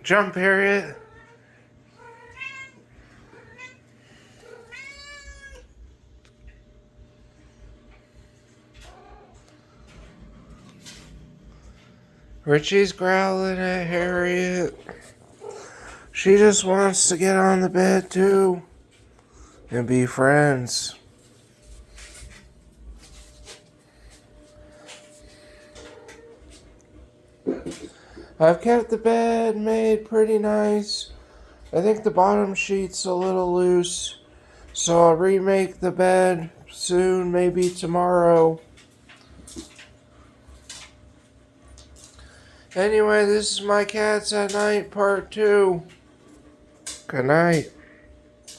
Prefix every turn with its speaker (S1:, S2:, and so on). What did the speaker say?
S1: Jump, Harriet. Richie's growling at Harriet. She just wants to get on the bed too and be friends. I've kept the bed made pretty nice. I think the bottom sheet's a little loose, so I'll remake the bed soon, maybe tomorrow. Anyway, this is My Cats at Night Part 2. Good night.